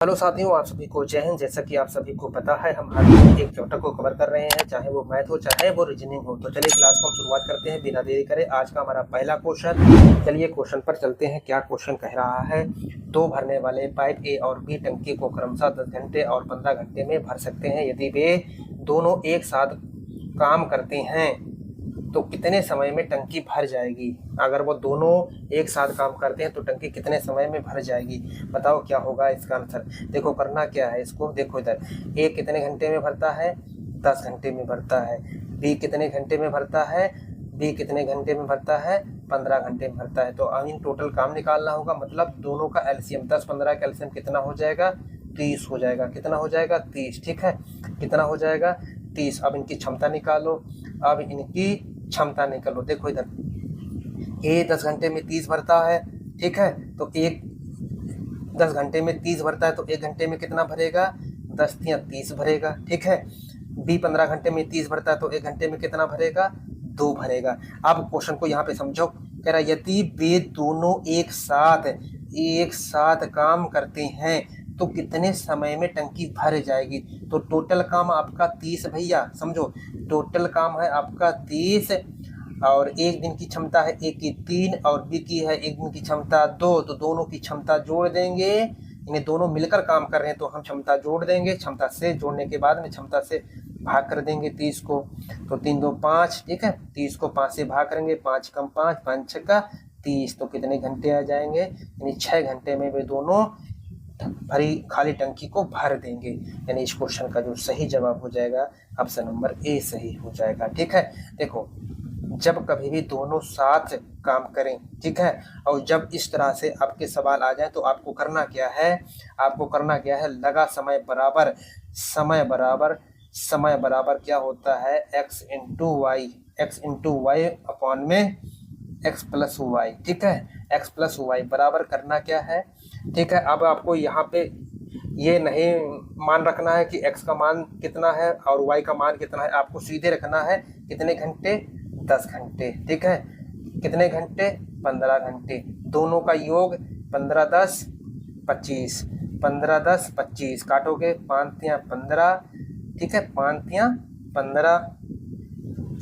Hello साथियों, आप सभी को जय हिंद। जैसा कि आप सभी को पता है, हम हर दिन एक चैप्टर को कवर कर रहे हैं, चाहे वो मैथ हो चाहे वो रीजनिंग हो। तो चलिए क्लास को हम शुरुआत करते हैं बिना देरी करे। आज का हमारा पहला क्वेश्चन, चलिए क्वेश्चन पर चलते हैं। क्या क्वेश्चन कह रहा है, दो भरने वाले पाइप ए और बी टंकी को क्रमशः 10 घंटे और 15 घंटे में भर सकते हैं। यदि वे दोनों एक साथ काम करते हैं तो कितने समय में टंकी भर जाएगी। अगर वो दोनों एक साथ काम करते हैं तो टंकी कितने समय में भर जाएगी, बताओ क्या होगा इसका आंसर। देखो करना क्या है इसको, देखो इधर ए कितने घंटे में भरता है, 10 घंटे में भरता है। बी कितने घंटे में भरता है, बी कितने घंटे में भरता है, 15 घंटे में भरता है। तो इन टोटल काम निकालना होगा, मतलब दोनों का एलसीएम 10-15 का एलसीएम कितना हो जाएगा, 30 हो जाएगा। कितना हो जाएगा, 30। ठीक है, कितना हो जाएगा, 30। अब इनकी क्षमता निकालो, अब इनकी क्षमता निकालो। देखो इधर ए 10 घंटे में 30 भरता है, ठीक है, तो एक 10 घंटे में 30 भरता है तो 1 घंटे में कितना भरेगा, 10 या 30 भरेगा। ठीक है, बी 15 घंटे में 30 भरता है तो 1 घंटे में कितना भरेगा, 2 भरेगा। अब क्वेश्चन को यहाँ पे समझो, कह रहा यदि वे दोनों एक साथ काम करते हैं तो कितने समय में टंकी भर जाएगी। तो टोटल काम आपका 30 भैया, समझो टोटल काम है आपका 30 और एक दिन की क्षमता है ए की 3 और बी की है एक दिन की क्षमता 2। तो दोनों की क्षमता जोड़ देंगे, इन्हें दोनों मिलकर काम कर रहे हैं तो हम क्षमता जोड़ देंगे, क्षमता से जोड़ने के बाद में क्षमता से भाग कर देंगे 30 को। तो 3 2 5, ठीक है, 30 को 5 से भाग करेंगे, 5 कम 5, 5 6 का 30। तो कितने घंटे आ जाएंगे, यानी 6 घंटे में वे दोनों भरी खाली टंकी को भर देंगे। यानी इस क्वेश्चन का जो सही जवाब हो जाएगा ऑप्शन नंबर ए सही हो जाएगा। ठीक है, देखो जब कभी भी दोनों साथ काम करें, ठीक है, और जब इस तरह से आपके सवाल आ जाए तो आपको करना क्या है, लगा समय बराबर क्या होता है, x इंटू वाई अपॉन में x प्लस वाई। ठीक है, x प्लस वाई बराबर करना क्या है। ठीक है, अब आपको यहाँ पे ये नहीं मान रखना है कि x का मान कितना है और y का मान कितना है, आपको सीधे रखना है कितने घंटे, 10 घंटे। ठीक है, कितने घंटे, 15 घंटे। दोनों का योग 15 10 25, 15 10 25 काटोगे 5 या 15, ठीक है, 5 15,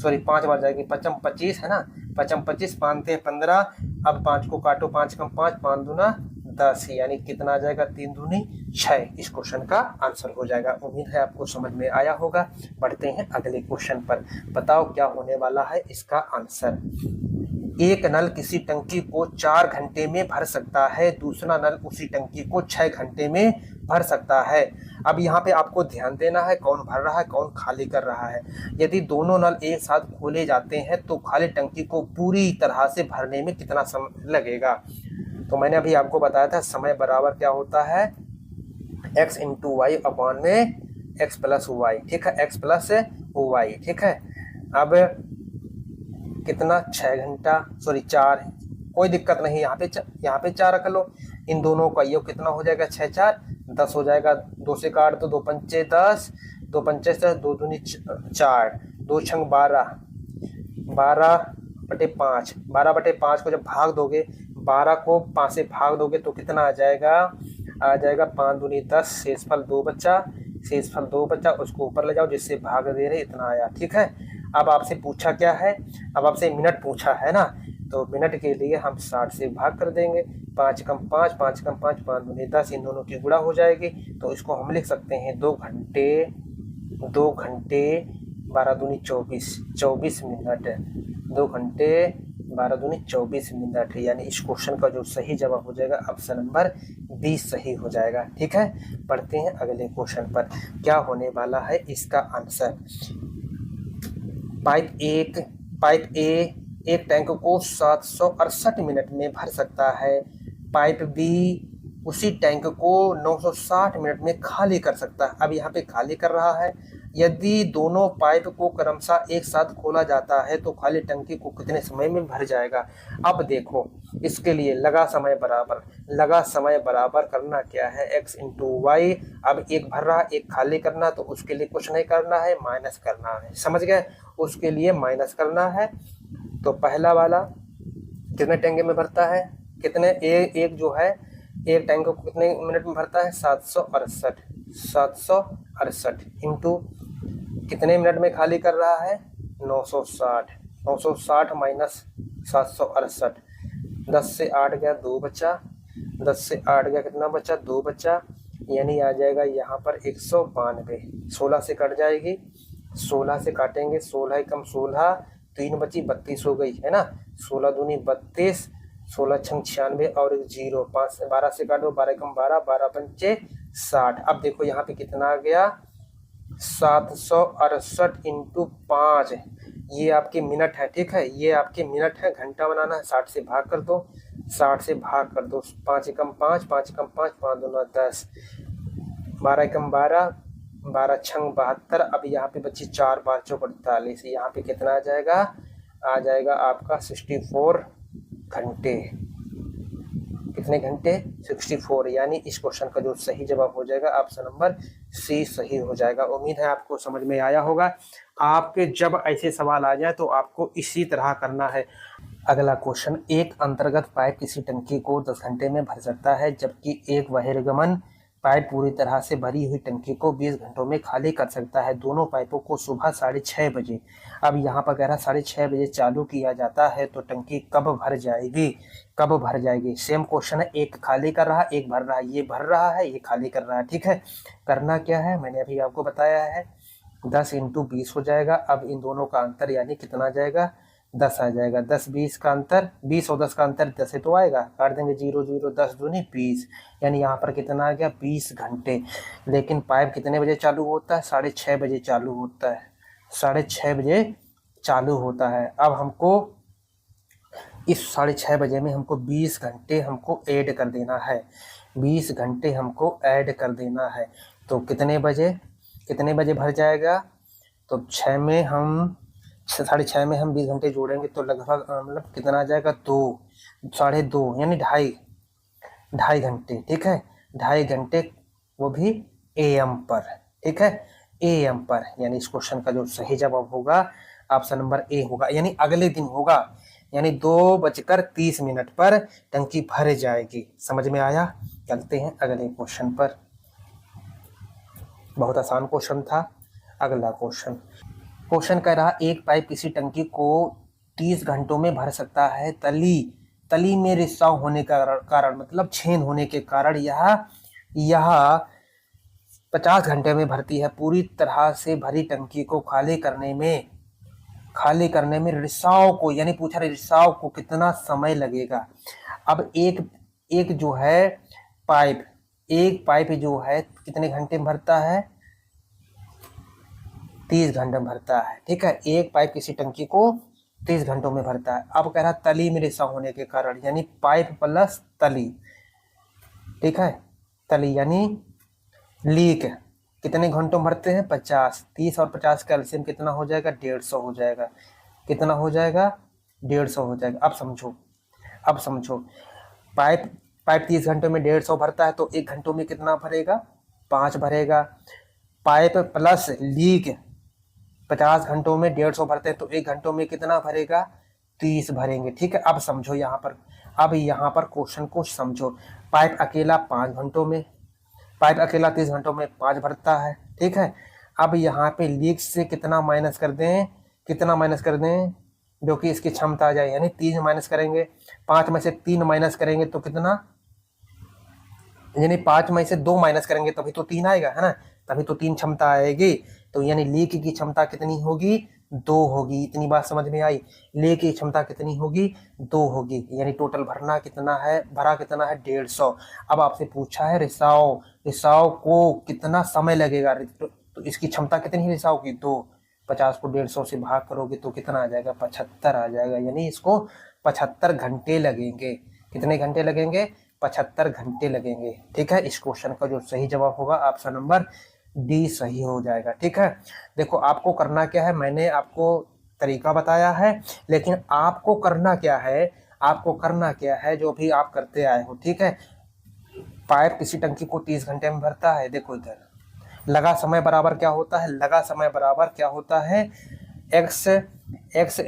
सॉरी 5 बार जाएगी, 5 25 है ना, 5 25, 5 15। अब 5 को काटो, 5 कम 5, 5 दूना 10, यानी कितना आ जाएगा, 3 दूनी 6। इस क्वेश्चन का आंसर हो जाएगा। उम्मीद है आपको समझ में आया होगा। बढ़ते हैं अगले क्वेश्चन पर, बताओ क्या होने वाला है इसका आंसर। एक नल किसी टंकी को 4 घंटे में भर सकता है, दूसरा नल उसी टंकी को 6 घंटे में भर सकता है। अब यहाँ पे आपको ध्यान देना है कौन भर रहा है कौन खाली कर रहा है। यदि दोनों नल एक साथ खोले जाते हैं तो खाली टंकी को पूरी तरह से भरने में कितना समय लगेगा। तो मैंने अभी आपको बताया था समय बराबर क्या होता है, x इंटू वाई अपॉन में x प्लस वाई। ठीक है, x प्लस वाई। ठीक है, अब कितना, 6 घंटा, सॉरी 4, कोई दिक्कत नहीं, यहाँ पे 4 रख लो। इन दोनों का योग कितना हो जाएगा, 6 4 10 हो जाएगा। 2 से काट दो, 2 पंचे 10, 2 पंचे 10, 2 दूनी 4, 2 छंग 12, 12/5, 12/5 को जब भाग दोगे, 12 को 5 से भाग दोगे तो कितना आ जाएगा, 5 दूनी 10, शेषफल 2 बचा, उसको ऊपर ले जाओ जिससे भाग दे रहे इतना आया। ठीक है, अब आपसे पूछा क्या है, अब आपसे मिनट पूछा है ना, तो मिनट के लिए हम 60 से भाग कर देंगे। 5 कम 5, 5 कम 5, 5 दूनी 10, इन दोनों की गुणा हो जाएगी। तो इसको हम लिख सकते हैं 2 घंटे 12 दूनी 24 मिनट, 2 घंटे 12 दूनी 24 मिनट। यानी इस क्वेश्चन का जो सही जवाब हो जाएगा ऑप्शन नंबर 20 सही हो जाएगा। ठीक है, पढ़ते हैं अगले क्वेश्चन पर, क्या होने वाला है इसका आंसर। पाइप ए एक टैंक को 768 मिनट में भर सकता है। पाइप बी उसी टैंक को 960 मिनट में खाली कर सकता है। अब यहाँ पे खाली कर रहा है। यदि दोनों पाइप को क्रमशः एक साथ खोला जाता है तो खाली टंकी को कितने समय में भर जाएगा। अब देखो इसके लिए लगा समय बराबर करना क्या है, x इंटू वाई। अब एक भर रहा एक खाली करना, तो उसके लिए कुछ नहीं करना है, माइनस करना है। समझ गए, उसके लिए माइनस करना है। तो पहला वाला कितने टंगे में भरता है, कितने एक जो है एक टैंक को कितने मिनट में भरता है? 768। 768 इंटू कितने मिनट में खाली कर रहा है? 960। 960 माइनस 768, 10 से 8 गया 2 बचा, 10 से 8 गया कितना बचा? 2 बचा, यानी आ जाएगा यहाँ पर 192। 16 से कट जाएगी, 16 से काटेंगे, 16 कम 16, 3 बची 32 हो गई है ना। 16 दूनी 32, 16 छंग 96 और 1 0, 5 से 12 से काटो, 12 कम 12, 12 पंचे 60। अब देखो यहाँ पे कितना आ गया? 768 इंटू 5, ये आपके मिनट है, ठीक है, ये आपके मिनट है। घंटा बनाना है, 60 से भाग कर दो, 60 से भाग कर दो, 5 एकम 5, 5 एकम 5, 5 दूना 10, 12 एकम 12, 12 छंग 72। अब यहाँ पे बची 4 5 चौक 48, यहाँ पे कितना आ जाएगा? आ जाएगा आपका 64 घंटे। कितने घंटे? 64। यानी इस क्वेश्चन का जो सही जवाब हो जाएगा ऑप्शन नंबर सी सही हो जाएगा। उम्मीद है आपको समझ में आया होगा। आपके जब ऐसे सवाल आ जाए तो आपको इसी तरह करना है। अगला क्वेश्चन, एक अंतर्गत पाइप किसी टंकी को 10 घंटे में भर सकता है, जबकि एक बहिर्गमन पाइप पूरी तरह से भरी हुई टंकी को 20 घंटों में खाली कर सकता है। दोनों पाइपों को सुबह 6:30 बजे, अब यहाँ पर कह रहा है 6:30 बजे चालू किया जाता है, तो टंकी कब भर जाएगी? कब भर जाएगी? सेम क्वेश्चन है, एक खाली कर रहा है, एक भर रहा है, ये भर रहा है, ये खाली कर रहा है, ठीक है। करना क्या है मैंने अभी आपको बताया है, 10 इंटू 20 हो जाएगा। अब इन दोनों का अंतर यानी कितना आ जाएगा? 10 आ जाएगा। 10 20 का अंतर, 20 और 10 का अंतर 10 तो आएगा, काट देंगे 0 0, 10 दूनी 20, यानी यहाँ पर कितना आ गया? 20 घंटे। लेकिन पाइप कितने बजे चालू होता है? 6:30 बजे चालू होता है, 6:30 बजे चालू होता है। अब हमको इस 6:30 बजे में हमको 20 घंटे हमको ऐड कर देना है, 20 घंटे हमको ऐड कर देना है। तो कितने बजे भर जाएगा? तो 6 में हम 6:30 में हम 20 घंटे जोड़ेंगे तो लगभग मतलब कितना आ जाएगा? 2, 2.5 यानी ढाई घंटे, ठीक है, 2.5 घंटे, वो भी AM पर, ठीक है, AM पर। यानी इस क्वेश्चन का जो सही जवाब होगा ऑप्शन नंबर ए होगा, यानी अगले दिन होगा, यानी 2:30 पर टंकी भर जाएगी। समझ में आया? चलते हैं अगले क्वेश्चन पर। बहुत आसान क्वेश्चन था। अगला क्वेश्चन कह रहा, एक पाइप किसी टंकी को 30 घंटों में भर सकता है। तली में रिसाव होने का कारण मतलब छेद होने के कारण यह 50 घंटे में भरती है। पूरी तरह से भरी टंकी को खाली करने में रिसाव को, यानी पूछा रिसाव को कितना समय लगेगा। अब एक जो है पाइप जो है कितने घंटे में भरता है? 30 घंटे में भरता है, ठीक है। एक पाइप किसी टंकी को 30 घंटों में भरता है। अब कह रहा तली में रिसाव होने के कारण, यानी पाइप प्लस तली, ठीक है, तली यानी लीक कितने घंटों में भरते हैं? 50। 30 और 50 का एलसीएम कितना हो जाएगा? 150 हो जाएगा। कितना हो जाएगा? 150 हो जाएगा। अब समझो पाइप 30 घंटों में 150 भरता है, तो 1 घंटों में कितना भरेगा? 5 भरेगा। पाइप प्लस लीक 50 घंटों में 150 भरते हैं, तो 1 घंटों में कितना भरेगा? 30 भरेंगे, ठीक है। अब समझो यहाँ पर क्वेश्चन को समझो। पाइप अकेला 30 घंटों में 5 भरता है, ठीक है। अब यहाँ पे लीक से कितना माइनस कर दें जो कि इसकी क्षमता आ जाए, यानी 3 माइनस करेंगे, 5 में से 3 माइनस करेंगे तो कितना, यानी 5 में से 2 माइनस करेंगे तभी तो 3 आएगा, है ना, तभी तो 3 क्षमता आएगी। तो यानी लीक की क्षमता कितनी होगी? 2 होगी। इतनी बात समझ में आई? लीक की क्षमता कितनी होगी? 2 होगी। यानी टोटल भरा कितना है? 150। अब आपसे पूछा है रिसाव को कितना समय लगेगा, तो इसकी क्षमता कितनी है रिसाव की? 2। 50 को 150 से भाग करोगे तो कितना आ जाएगा? 75 आ जाएगा। यानी इसको 75 घंटे लगेंगे। कितने घंटे लगेंगे? 75 घंटे लगेंगे, ठीक है। इस क्वेश्चन का जो सही जवाब होगा ऑप्शन नंबर डी सही हो जाएगा, ठीक है। देखो आपको करना क्या है, मैंने आपको तरीका बताया है, लेकिन आपको करना क्या है जो भी आप करते आए हो, ठीक है। पाइप किसी टंकी को 30 घंटे में भरता है। देखो इधर लगा समय बराबर क्या होता है? x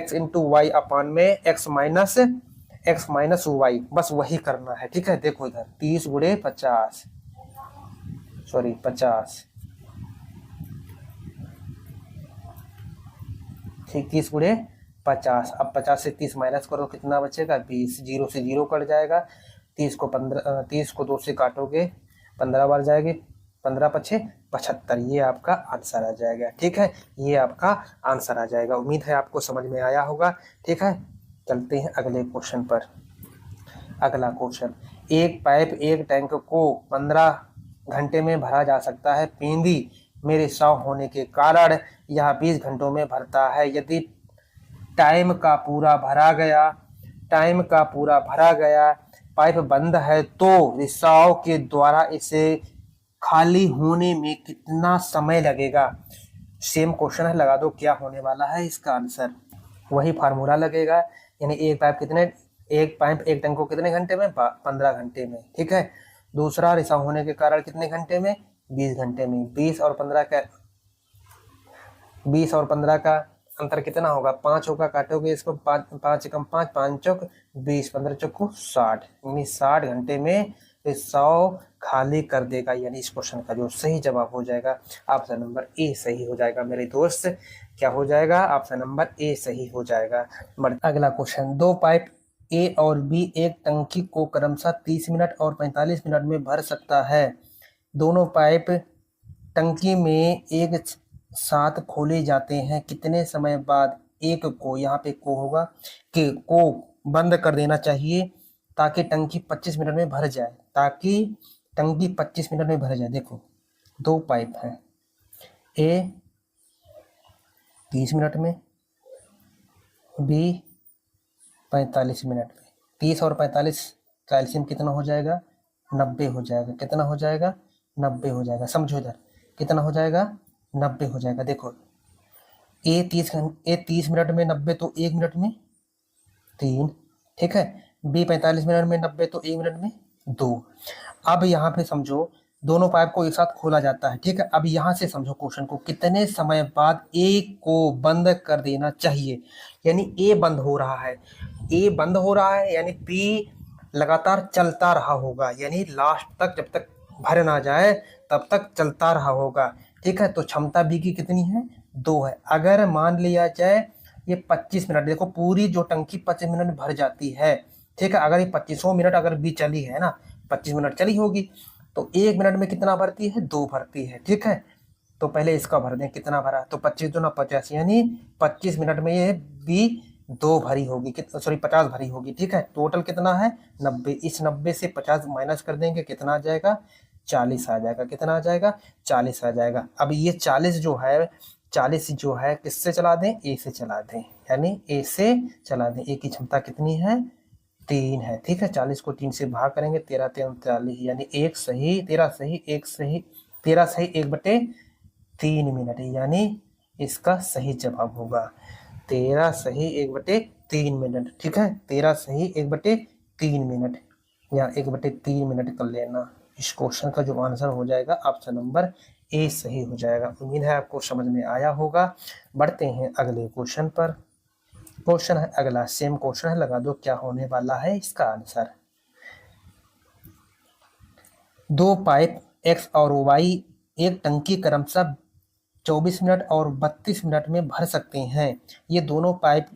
इंटू वाई अपान में x minus x minus Y, बस वही करना है। ठीक है, देखो इधर 30 गुणे 50, सॉरी 50, ठीक 30 गुणे 50। अब 50 से 30 माइनस करो, कितना बचेगा 20, 0 से 0 कट जाएगा, 30 को 15, 30 को 2 से काटोगे 15 बार जाएगी, 15 पछे 75, ये आपका आंसर आ जाएगा। ठीक है, ये आपका आंसर आ जाएगा। उम्मीद है आपको समझ में आया होगा। ठीक है, चलते हैं अगले क्वेश्चन पर। अगला क्वेश्चन, एक पाइप एक टैंक को 15 घंटे में भरा जा सकता है। पेंदी मेरे 100 होने के कारण यह 20 घंटों में भरता है। यदि टाइम का पूरा भरा गया पाइप बंद है तो रिसाव के द्वारा इसे खाली होने में कितना समय लगेगा। सेम क्वेश्चन है, लगा दो क्या होने वाला है इसका आंसर। वही फार्मूला लगेगा, यानी एक पाइप एक टैंक को कितने घंटे में, 15 घंटे में। ठीक है, दूसरा रिसाव होने के कारण कितने घंटे में, 20 घंटे में। 20 और 15 का अंतर कितना होगा, 5 होगा, काटोगे इसको 5 कम 5, 5 चौक 20, 15 चौक 60, यानी 60 घंटे में 100 खाली कर देगा। यानी इस क्वेश्चन का जो सही जवाब हो जाएगा ऑप्शन नंबर ए सही हो जाएगा मेरे दोस्त। क्या हो जाएगा, ऑप्शन नंबर ए सही हो जाएगा। अगला क्वेश्चन, दो पाइप ए और बी एक टंकी को क्रमशः 30 मिनट और 45 मिनट में भर सकता है। दोनों पाइप टंकी में एक साथ खोले जाते हैं। कितने समय बाद एक को, यहाँ पे को होगा, कि को बंद कर देना चाहिए ताकि टंकी 25 मिनट में भर जाए, देखो दो पाइप हैं, ए 30 मिनट में, बी 45 मिनट में। 30 और 45 का एलसीएम कितना हो जाएगा, 90 हो जाएगा। कितना हो जाएगा, 90 हो जाएगा। समझो इधर कितना हो जाएगा, 90 हो जाएगा। देखो ए 30 मिनट में 90 तो 1 मिनट में 3, ठीक है। बी 45 मिनट में 90 तो 1 मिनट में 2। अब यहाँ पे समझो दोनों पाइप को एक साथ खोला जाता है, ठीक है। अब यहाँ से समझो क्वेश्चन को, कितने समय बाद ए को बंद कर देना चाहिए। यानी ए बंद हो रहा है, यानी बी लगातार चलता रहा होगा, यानी लास्ट तक, जब तक भर ना जाए तब तक चलता रहा होगा, ठीक है। तो क्षमता बी की कितनी है, 2 है। अगर मान लिया जाए ये 25 मिनट, देखो पूरी जो टंकी 25 मिनट में भर जाती है, ठीक है। अगर ये 25 मिनट अगर बी चली है ना, 25 मिनट चली होगी, तो 1 मिनट में कितना भरती है, 2 भरती है, ठीक है। तो पहले इसका भर दें, कितना भरा, तो 25 दूना 50, यानी 25 मिनट में ये बी 2 भरी होगी, 50 भरी होगी, ठीक है। टोटल कितना है, 90। इस 90 से 50 माइनस कर देंगे, कितना आ जाएगा, 40 आ जाएगा। कितना आ जाएगा, 40 आ जाएगा। अब ये 40 जो है किससे चला दें, ए से चला दें, यानी ए से चला दें। ए की क्षमता कितनी है, 3 है, ठीक है। 40 को 3 से भाग करेंगे, 13 3 40, यानी 1 सही 13 सही 1 सही 13 सही 1/3 मिनट, यानी इसका सही जवाब होगा 13 सही 1/3 मिनट, ठीक है। 13 सही 1/3 मिनट, या 1/3 मिनट कर लेना। इस क्वेश्चन का जो आंसर हो जाएगा ऑप्शन नंबर ए सही हो जाएगा। उम्मीद है आपको समझ में आया होगा। बढ़ते हैं अगले क्वेश्चन पर। क्वेश्चन है अगला, सेम क्वेश्चन है, लगा दो क्या होने वाला है इसका आंसर। दो पाइप एक्स और वाई एक टंकी क्रमशः 24 मिनट और 32 मिनट में भर सकते हैं। ये दोनों पाइप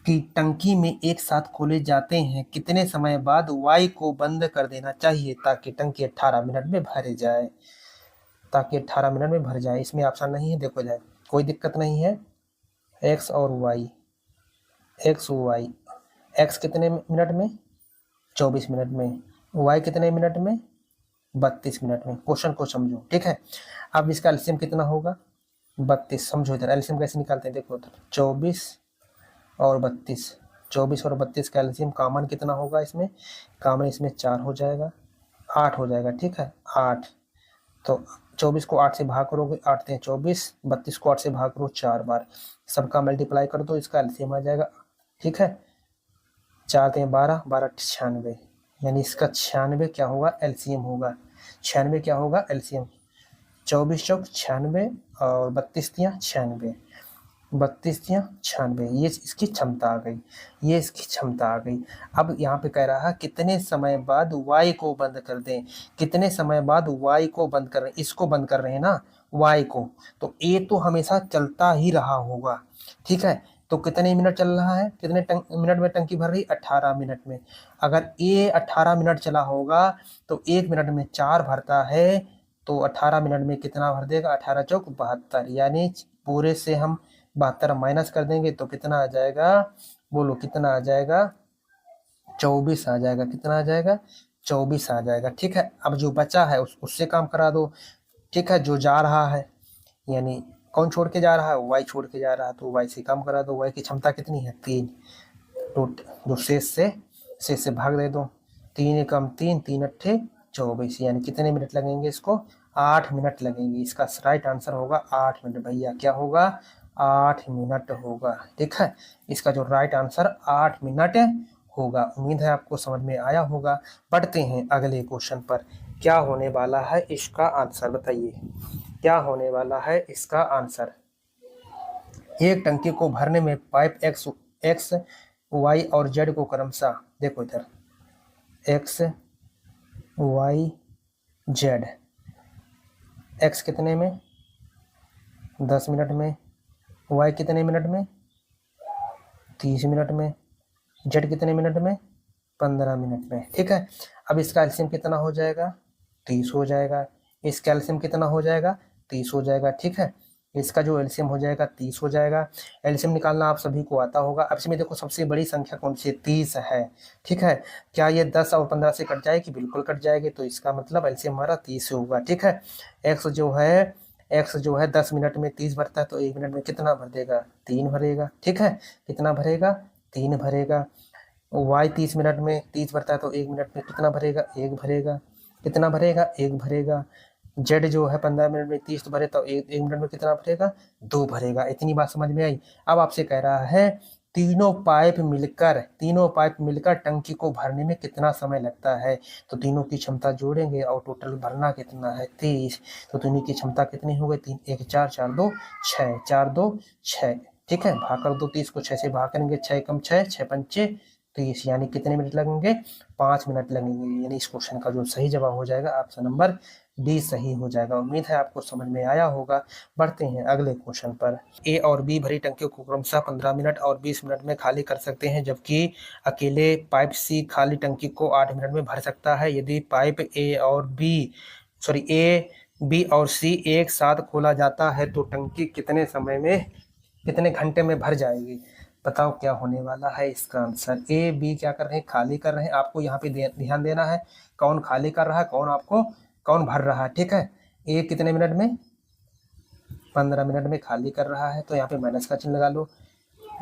की टंकी में एक साथ खोले जाते हैं। कितने समय बाद वाई को बंद कर देना चाहिए ताकि टंकी 18 मिनट में भर जाए, इसमें ऑप्शन नहीं है, देखो जाए, कोई दिक्कत नहीं है। एक्स और वाई, एक्स कितने मिनट में, 24 मिनट में, वाई कितने मिनट में, 32 मिनट में। क्वेश्चन को समझो, ठीक है। अब इसका एलसीएम कितना होगा, 32। समझो इधर एलसीएम कैसे निकालते हैं, देखो 24 और 32 का एलसीएम कॉमन कितना होगा, इसमें कॉमन इसमें 4 हो जाएगा, 8 हो जाएगा, ठीक है। 8, तो 24 को 8 से भाग करोगे, 8 × 24, 32 को 8 से भाग करो 4 बार, सबका मल्टीप्लाई कर दो, इसका एलसीएम आ जाएगा, ठीक है। 4 × 12, 12 96, यानी इसका 96 क्या होगा, एलसीएम होगा। 96 क्या होगा, एलसीएम। 24 चौक 96 और 32 तियाँ 96, 32 या 96, ये इसकी क्षमता आ गई, ये इसकी क्षमता आ गई। अब यहाँ पे कह रहा है कितने समय बाद वाई को बंद कर दें, कितने समय बाद वाई को बंद कर रहे हैं, इसको बंद कर रहे हैं ना वाई को, तो ए तो हमेशा चलता ही रहा होगा, ठीक है। तो कितने मिनट चल रहा है, कितने मिनट में टंकी भर रही, 18 मिनट में। अगर ए 18 मिनट चला होगा तो 1 मिनट में 4 भरता है, तो 18 मिनट में कितना भर देगा, 18 चौक 72, यानी पूरे से हम 72 माइनस कर देंगे तो कितना आ जाएगा, बोलो कितना आ जाएगा, 24 आ जाएगा। कितना आ जाएगा, 24 आ जाएगा, ठीक है। अब जो बचा है उससे काम करा दो, ठीक है। जो जा रहा है यानी कौन छोड़ के जा रहा है, वाई छोड़ के जा रहा है, तो वाई से काम करा दो। वाई की क्षमता कितनी है, 3, तो जो शेष से भाग दे दो, 3 कम 3, 3 अट्ठे 24, यानी कितने मिनट लगेंगे इसको, 8 मिनट लगेंगे। इसका राइट आंसर होगा 8 मिनट भैया, क्या होगा, 8 मिनट होगा, ठीक है। इसका जो राइट आंसर 8 मिनट होगा। उम्मीद है आपको समझ में आया होगा। बढ़ते हैं अगले क्वेश्चन पर, क्या होने वाला है इसका आंसर, बताइए क्या होने वाला है इसका आंसर। एक टंकी को भरने में पाइप एक्स वाई और जेड को क्रमशः, देखो इधर एक्स वाई जेड, एक्स कितने में 10 मिनट में, वाई कितने मिनट में 30 मिनट में, जेड कितने मिनट में 15 मिनट में, ठीक है। अब इसका एलसीएम कितना हो जाएगा, 30 हो जाएगा। इसका एलसीएम कितना हो जाएगा, 30 हो जाएगा, ठीक है। इसका जो एलसीएम हो जाएगा 30 हो जाएगा। एलसीएम निकालना आप सभी को आता होगा। अब इसमें देखो सबसे बड़ी संख्या कौन सी है, 30 है, ठीक है। क्या ये 10 और 15 से कट जाएगी, बिल्कुल कट जाएगी, तो इसका मतलब एलसीएम हमारा 30 होगा, ठीक है। एक्स जो है 10 मिनट में 30 भरता है, तो 1 मिनट में कितना भर देगा, 3 भरेगा, ठीक है। कितना भरेगा, 3 भरेगा। वाई 30 मिनट में 30 भरता है, तो 1 मिनट में कितना भरेगा, 1 भरेगा। कितना भरेगा, 1 भरेगा। जेड जो है 15 मिनट में 30 तो भरे, तो 1 मिनट में कितना भरेगा, 2 भरेगा। इतनी बात समझ में आई। अब आपसे कह रहा है तीनों पाइप मिलकर टंकी को भरने में कितना समय लगता है, तो तीनों की क्षमता जोड़ेंगे और टोटल भरना कितना है, 30। तो तीनों की क्षमता कितनी हो गई, 3 1 4 4 2 6, 4 2 6, ठीक है। भाग कर दो, 30 को 6 से भाग करेंगे, 6 कम 6, 6 पंचे 30, यानी कितने मिनट लगेंगे, 5 मिनट लगेंगे। यानी इस क्वेश्चन का जो सही जवाब हो जाएगा ऑप्शन नंबर डी सही हो जाएगा। उम्मीद है आपको समझ में आया होगा। बढ़ते हैं अगले क्वेश्चन पर। ए और बी भरी टंकियों को क्रमशः 15 मिनट और 20 मिनट में खाली कर सकते हैं, जबकि अकेले पाइप सी खाली टंकी को 8 मिनट में भर सकता है। यदि पाइप ए बी और सी एक साथ खोला जाता है तो टंकी कितने घंटे में भर जाएगी। बताओ क्या होने वाला है इसका आंसर। ए बी क्या कर रहे हैं, खाली कर रहे हैं। आपको यहाँ पे ध्यान देना है कौन खाली कर रहा है, कौन भर रहा है, ठीक है। ए कितने मिनट में, 15 मिनट में खाली कर रहा है, तो यहाँ पे माइनस का चिन्ह लगा लो।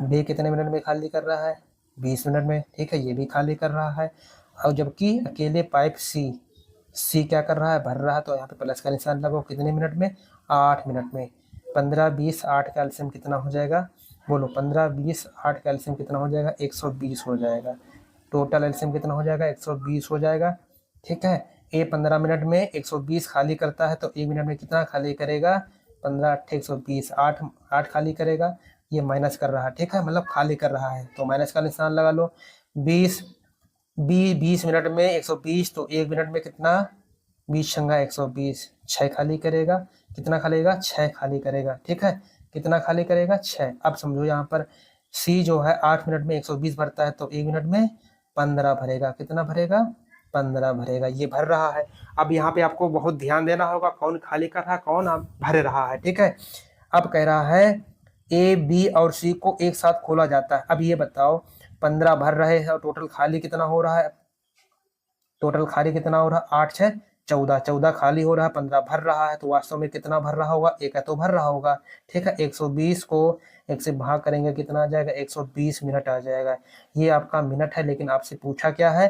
बी कितने मिनट में खाली कर रहा है, 20 मिनट में, ठीक है, ये भी खाली कर रहा है। और जबकि अकेले पाइप सी क्या कर रहा है, भर रहा है, तो यहाँ पे प्लस का निशान लगाओ। कितने मिनट में, 8 मिनट में। 15 20 8 का एलसीएम कितना हो जाएगा, बोलो 15 20 8 का एलसीएम कितना हो जाएगा, 120 हो जाएगा। टोटल एलसीएम कितना हो जाएगा, 120 हो जाएगा, ठीक है। ए 15 मिनट में 120 खाली करता है, तो 1 मिनट में कितना खाली करेगा, 15 8 120, 8 खाली करेगा। ये माइनस कर रहा है, ठीक है, मतलब खाली कर रहा है, तो माइनस का निशान लगा लो। 20 मिनट में 120, तो 1 मिनट में कितना, 20 छंगा 120, 6 खाली करेगा। कितना खालीगा, 6 खाली करेगा, ठीक है। कितना खाली करेगा, 6। अब समझो यहाँ पर सी जो है 8 मिनट में 120 भरता है, तो 1 मिनट में 15 भरेगा। कितना भरेगा, 15 भरेगा, ये भर रहा है। अब यहाँ पे आपको बहुत ध्यान देना होगा, कौन खाली कर रहा है, कौन भर रहा है, ठीक है। अब कह रहा है ए बी और सी को एक साथ खोला जाता है। अब ये बताओ 15 भर रहे हैं और टोटल खाली कितना हो रहा है, 8 6 14 खाली हो रहा है, 15 भर रहा है, तो वास्तव में कितना भर रहा होगा, एक तो भर रहा होगा, ठीक है। 120 को 1 से भाग करेंगे, कितना आ जाएगा, 120 मिनट आ जाएगा। ये आपका मिनट है, लेकिन आपसे पूछा क्या है,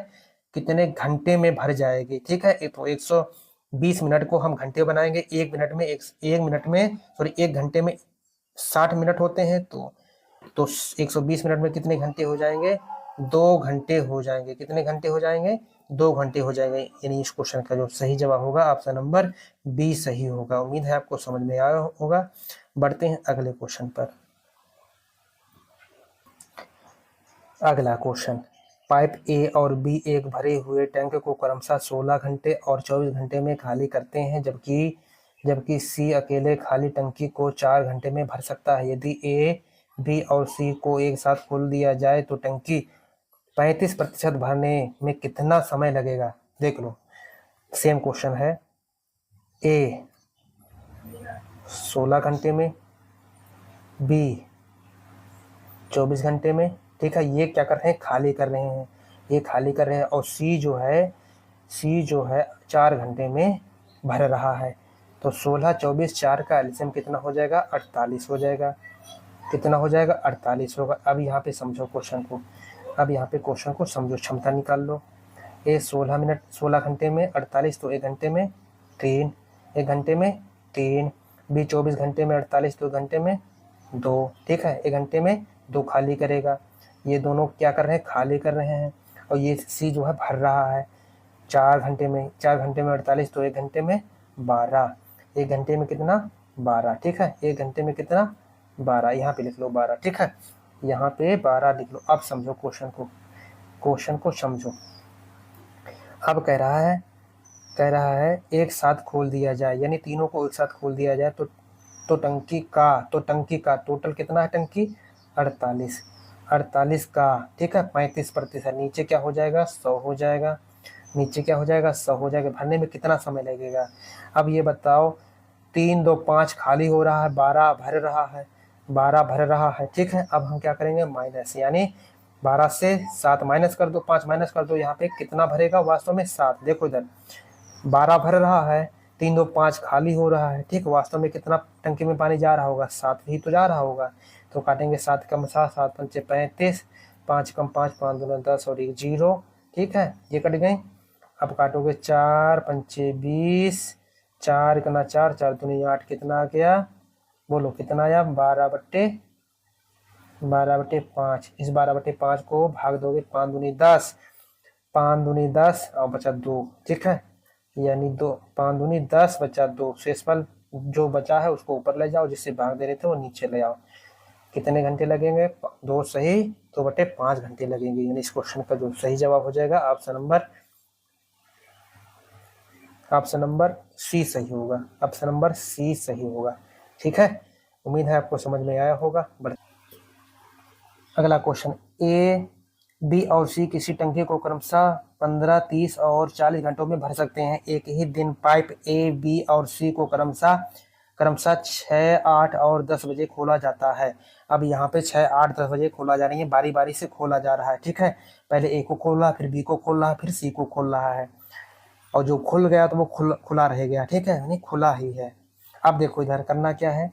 कितने घंटे में भर जाएगी, ठीक है। तो 120 मिनट को हम घंटे बनाएंगे। एक घंटे में 60 मिनट होते हैं, तो 120 मिनट में कितने घंटे हो जाएंगे, 2 घंटे हो जाएंगे। कितने घंटे हो जाएंगे, 2 घंटे हो जाएंगे। यानी इस क्वेश्चन का जो सही जवाब होगा ऑप्शन नंबर बी सही होगा। उम्मीद है आपको समझ में आया होगा। बढ़ते हैं अगले क्वेश्चन पर। अगला क्वेश्चन, पाइप ए और बी एक भरे हुए टैंक को क्रमशः 16 घंटे और 24 घंटे में खाली करते हैं, जबकि सी अकेले खाली टंकी को 4 घंटे में भर सकता है। यदि ए, बी और सी को एक साथ खोल दिया जाए तो टंकी 35% भरने में कितना समय लगेगा? देख लो, सेम क्वेश्चन है। ए 16 घंटे में, बी 24 घंटे में, ठीक है। ये क्या कर रहे हैं? खाली कर रहे हैं, ये खाली कर रहे हैं। और सी जो है 4 घंटे में भर रहा है। तो 16, 24, 4 का एलसीएम कितना हो जाएगा? 48 हो जाएगा। कितना हो जाएगा? 48 होगा। अब यहाँ पे समझो क्वेश्चन को, समझो, क्षमता निकाल लो। ए 16 घंटे में 48, तो 1 घंटे में 3, 1 घंटे में 3। बी 24 घंटे में 48, तो 1 घंटे में 2, ठीक है। 1 घंटे में 2 खाली करेगा। ये दोनों क्या कर रहे हैं? खाली कर रहे हैं। और ये सी जो है भर रहा है 4 घंटे में 48, तो 1 घंटे में 12। 1 घंटे में कितना? 12, ठीक है। 1 घंटे में कितना? 12। यहाँ पे लिख लो 12, ठीक है। यहाँ पे 12 लिख लो। अब समझो क्वेश्चन को समझो। अब कह रहा है एक साथ खोल दिया जाए, यानी तीनों को एक साथ खोल दिया जाए तो टंकी का टोटल कितना है? टंकी 48 का, ठीक है, 35%। नीचे क्या हो जाएगा? 100 हो जाएगा। नीचे क्या हो जाएगा? 100 हो जाएगा। भरने में कितना समय लगेगा? अब ये बताओ, 3, 2, 5 खाली हो रहा है, 12 भर रहा है, ठीक है। अब हम क्या करेंगे? माइनस, यानी 12 से 7 माइनस कर दो, 5 माइनस कर दो। यहाँ पे कितना भरेगा? वास्तव में 7। देखो इधर 12 भर रहा है, 3, 2, 5 खाली हो रहा है, ठीक। वास्तव में कितना टंकी में पानी जा रहा होगा? 7 ही तो जा रहा होगा। तो काटेंगे 7 कम 7, 7 पंचे 35, 5 कम 5, 5 दूना 10 और 1 0, ठीक है। ये कट गए। अब काटोगे 4 पंचे 20, 4 इतना 4, 4 दूनी 8, कितना आ गया? बोलो कितना आया? 12/5। इस 12/5 को भाग दोगे 5 दूनी 10, 5 दूनी 10 और बचा 2, ठीक है। यानी 2, 5 दूनी 10 बचा 2। शेषफल जो बचा है उसको ऊपर ले जाओ, जिससे भाग दे रहे थे वो नीचे ले आओ। कितने घंटे लगेंगे? 2 सही 2/5 घंटे लगेंगे। यानी इस क्वेश्चन का जो सही जवाब हो जाएगा ऑप्शन नंबर सी सही होगा। ऑप्शन नंबर सी सही होगा, ठीक है। उम्मीद है आपको समझ में आया होगा। अगला क्वेश्चन, ए, बी और सी किसी टंकी को क्रमशः 15, 30 और 40 घंटों में भर सकते हैं। एक ही दिन पाइप ए, बी और सी को क्रमशः 6, 8 और 10 बजे खोला जाता है। अब यहाँ पे 6, 8, 10 बजे खोला जा रही है, बारी बारी से खोला जा रहा है, ठीक है। पहले ए को खोल रहा है, फिर बी को खोल रहा है, फिर सी को खोल रहा है। और जो खुल गया तो वो खुला रह गया, ठीक है, यानी खुला ही है। अब देखो इधर करना क्या है,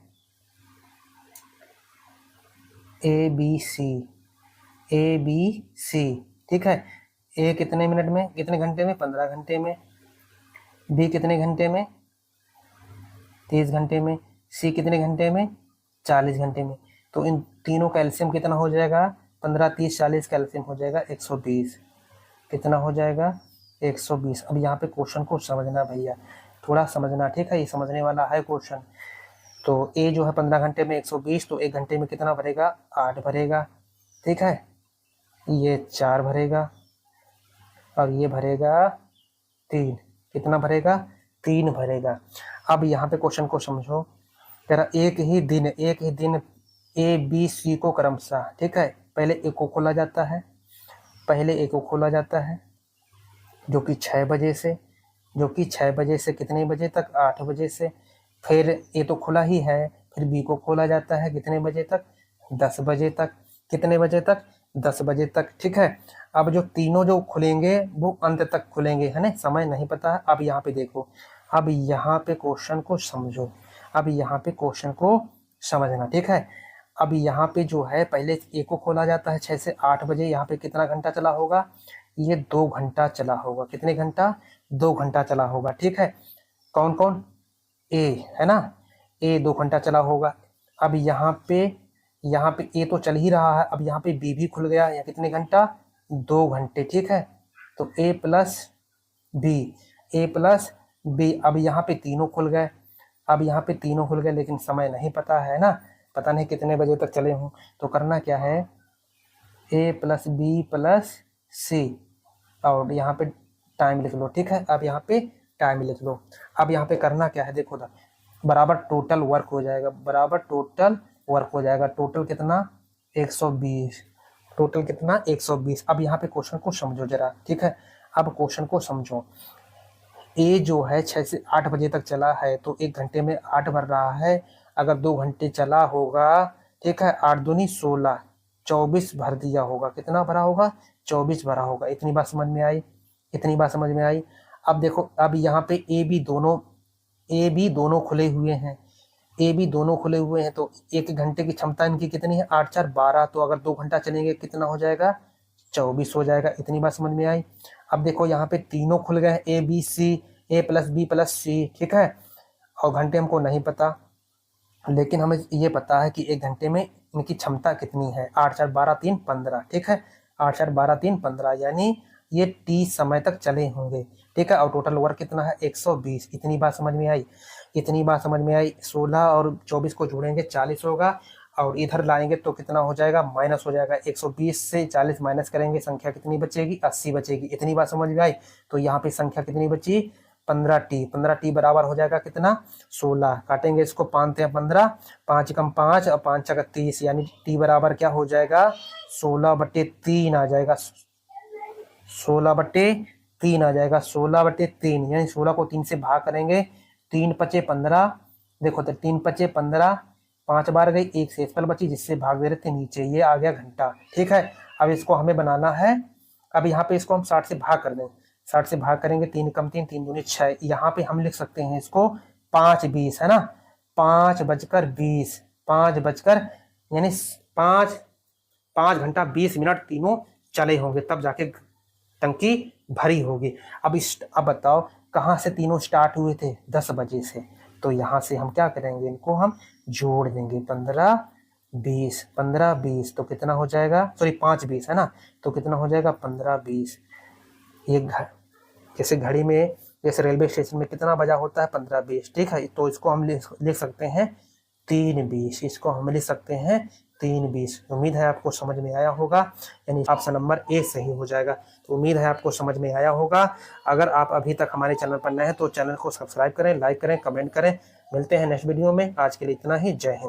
ए बी सी, ठीक है। ए कितने मिनट में, कितने घंटे में? 15 घंटे में। बी कितने घंटे में? 30 घंटे में। सी कितने घंटे में? 40 घंटे में। तो इन तीनों का एलसीएम कितना हो जाएगा? 15, 30, 40 का एलसीएम हो जाएगा 120। कितना हो जाएगा? 120। अब यहाँ पे क्वेश्चन को समझना भैया, थोड़ा समझना, ठीक है। ये समझने वाला है क्वेश्चन। तो ए जो है 15 घंटे में 120, तो 1 घंटे में कितना भरेगा? 8 भरेगा, ठीक है। ये 4 भरेगा और ये भरेगा 3। कितना भरेगा? 3 भरेगा। अब यहाँ पे क्वेश्चन को समझो, तेरा एक ही दिन ए बी सी को क्रमशः, ठीक है, पहले ए को खोला जाता है, जो कि 6 बजे से कितने बजे तक? 8 बजे से। फिर ए तो खुला ही है, फिर बी को खोला जाता है कितने बजे तक? 10 बजे तक। कितने बजे तक? 10 बजे तक, ठीक है। अब जो तीनों जो खुलेंगे वो अंत तक खुलेंगे, है ना, समय नहीं पता है। अब यहाँ पे देखो, अब यहाँ पे क्वेश्चन को समझो, अब यहाँ पे क्वेश्चन को समझना, ठीक है। अब यहाँ पे जो है पहले ए को खोला जाता है 6 से 8 बजे। यहाँ पे कितना घंटा चला होगा? ये 2 घंटा चला होगा। कितने घंटा? 2 घंटा चला होगा, ठीक है। कौन कौन? ए, है ना, ए 2 घंटा चला होगा। अब यहाँ पे ए तो चल ही रहा है, अब यहाँ पे बी भी खुल गया, या कितने घंटा? 2 घंटे, ठीक है। तो ए प्लस बी, अब यहाँ पे तीनों खुल गए, लेकिन समय नहीं पता है ना, पता नहीं कितने बजे तक चले हों। तो करना क्या है, ए प्लस बी प्लस सी, और यहाँ पे टाइम लिख लो। ठीक है, अब यहाँ पे टाइम लिख लो। अब यहाँ पे करना क्या है, देखो ना, बराबर टोटल वर्क हो जाएगा, बराबर टोटल वर्क हो जाएगा। टोटल कितना, 120। टोटल कितना, 120। अब यहाँ पे क्वेश्चन को समझो जरा। ठीक है, अब क्वेश्चन को समझो। ए जो है 6 से 8 बजे तक चला है, तो 1 घंटे में 8 भर रहा है। अगर 2 घंटे चला होगा, ठीक है, 8 दूनी 16, 24 भर दिया होगा। कितना भरा होगा, 24 भरा होगा। इतनी बात समझ में आई, इतनी बात समझ में आई। अब देखो, अब यहाँ पे ए बी दोनों खुले हुए हैं, ए बी दोनों खुले हुए हैं, तो 1 घंटे की क्षमता इनकी कितनी है, 8 4 12। तो अगर 2 घंटा चलेंगे कितना हो जाएगा, 24 हो जाएगा। इतनी बात समझ में आई। अब देखो यहाँ पे तीनों खुल गए हैं, A B C, A plus B plus C. ठीक है, और घंटे हमको नहीं पता, लेकिन हमें ये पता है कि 1 घंटे में इनकी क्षमता कितनी है, 8 4 12 3 15। ठीक है, 8 4 12 3 15, यानी ये 30 समय तक चले होंगे। ठीक है, और टोटल वर्क कितना है, 120। इतनी बात समझ में आई, इतनी बात समझ में आई। 16 और 24 को जोड़ेंगे 40 होगा, और इधर लाएंगे तो कितना हो जाएगा, माइनस हो जाएगा। 120 से 40 माइनस करेंगे, संख्या कितनी बचेगी, 80 बचेगी। इतनी बात समझ में आई। तो यहाँ पे संख्या कितनी बची, 15t। 15t बराबर हो जाएगा कितना, 16। काटेंगे इसको, 5 हैं 15, 5 कम 5 और 5 का 30, यानी t बराबर क्या हो जाएगा, 16/3 आ जाएगा। 16/3 आ जाएगा, 16/3, यानी 16 को 3 से भाग करेंगे, 3 पचे 15। देखो तो 3 पचे 15, 5 बार गई, 1 शेषफल बची जिससे भाग दे रहे थे नीचे, ये आ गया घंटा। ठीक है, अब इसको हमें बनाना है। अब यहाँ पे इसको हम 60 से भाग कर दें, 60 से भाग करेंगे, 3 कम 3, 3 दूनी 6। यहाँ पे हम लिख सकते हैं इसको 5:20, है ना, 5:20, 5 यानी 5 घंटा 20 मिनट तीनों चले होंगे, तब जाके टंकी भरी होगी। अब बताओ, कहाँ से तीनों स्टार्ट हुए थे, 10 बजे से। तो यहाँ से हम क्या करेंगे, इनको हम जोड़ देंगे, 15 20 तो कितना हो जाएगा, सॉरी 5:20 है ना, तो कितना हो जाएगा 15:20। ये जैसे घड़ी में, जैसे रेलवे स्टेशन में कितना बजा होता है, 15:20। ठीक है, तो इसको हम लिख सकते हैं 3:20, इसको हम लिख सकते हैं 3:20। उम्मीद है आपको समझ में आया होगा, यानी ऑप्शन नंबर ए सही हो जाएगा। तो उम्मीद है आपको समझ में आया होगा। अगर आप अभी तक हमारे चैनल पर नए हैं तो चैनल को सब्सक्राइब करें, लाइक करें, कमेंट करें। मिलते हैं नेक्स्ट वीडियो में, आज के लिए इतना ही। जय हिंद।